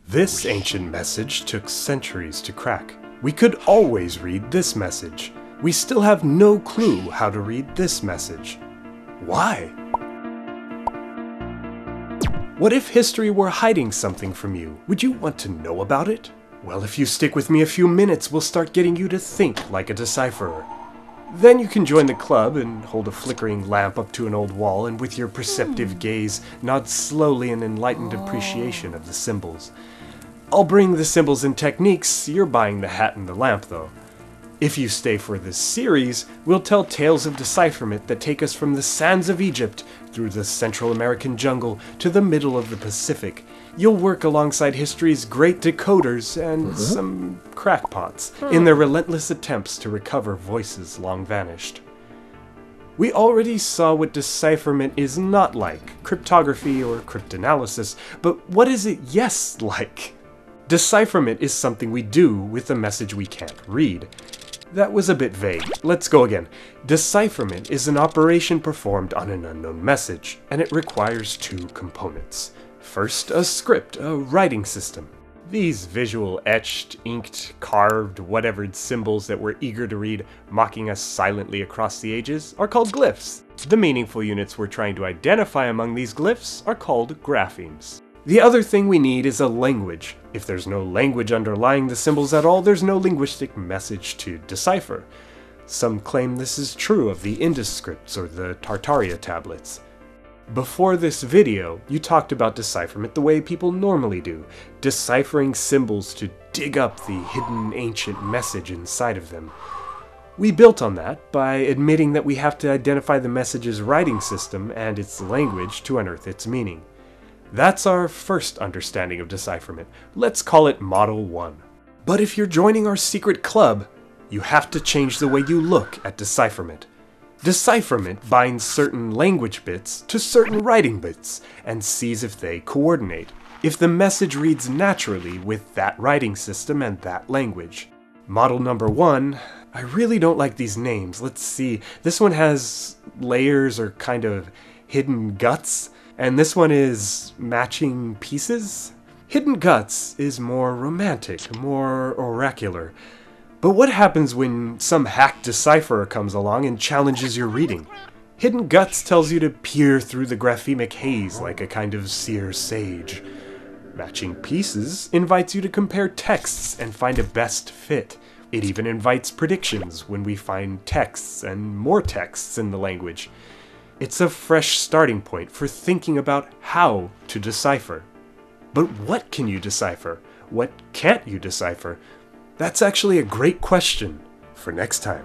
This ancient message took centuries to crack. We could always read this message. We still have no clue how to read this message. Why? What if history were hiding something from you? Would you want to know about it? Well, if you stick with me a few minutes, we'll start getting you to think like a decipherer. Then you can join the club and hold a flickering lamp up to an old wall and with your perceptive gaze nod slowly in enlightened appreciation of the symbols. I'll bring the symbols and techniques, you're buying the hat and the lamp though. If you stay for this series, we'll tell tales of decipherment that take us from the sands of Egypt through the Central American jungle to the middle of the Pacific. You'll work alongside history's great decoders and some crackpots in their relentless attempts to recover voices long vanished. We already saw what decipherment is not like, cryptography or cryptanalysis, but what is it yes like? Decipherment is something we do with a message we can't read. That was a bit vague. Let's go again. Decipherment is an operation performed on an unknown message, and it requires two components. First, a script, a writing system. These visual, etched, inked, carved, whatever symbols that we're eager to read, mocking us silently across the ages, are called glyphs. The meaningful units we're trying to identify among these glyphs are called graphemes. The other thing we need is a language. If there's no language underlying the symbols at all, there's no linguistic message to decipher. Some claim this is true of the Indus scripts or the Tartaria tablets. Before this video, you talked about decipherment the way people normally do, deciphering symbols to dig up the hidden ancient message inside of them. We built on that by admitting that we have to identify the message's writing system and its language to unearth its meaning. That's our first understanding of decipherment. Let's call it Model 1. But if you're joining our secret club, you have to change the way you look at decipherment. Decipherment binds certain language bits to certain writing bits and sees if they coordinate, if the message reads naturally with that writing system and that language. Model number 1, I really don't like these names. Let's see, this one has layers or kind of hidden guts. And this one is matching pieces? Hidden Guts is more romantic, more oracular. But what happens when some hack decipherer comes along and challenges your reading? Hidden Guts tells you to peer through the graphemic haze like a kind of seer sage. Matching Pieces invites you to compare texts and find a best fit. It even invites predictions when we find texts and more texts in the language. It's a fresh starting point for thinking about how to decipher. But what can you decipher? What can't you decipher? That's actually a great question for next time.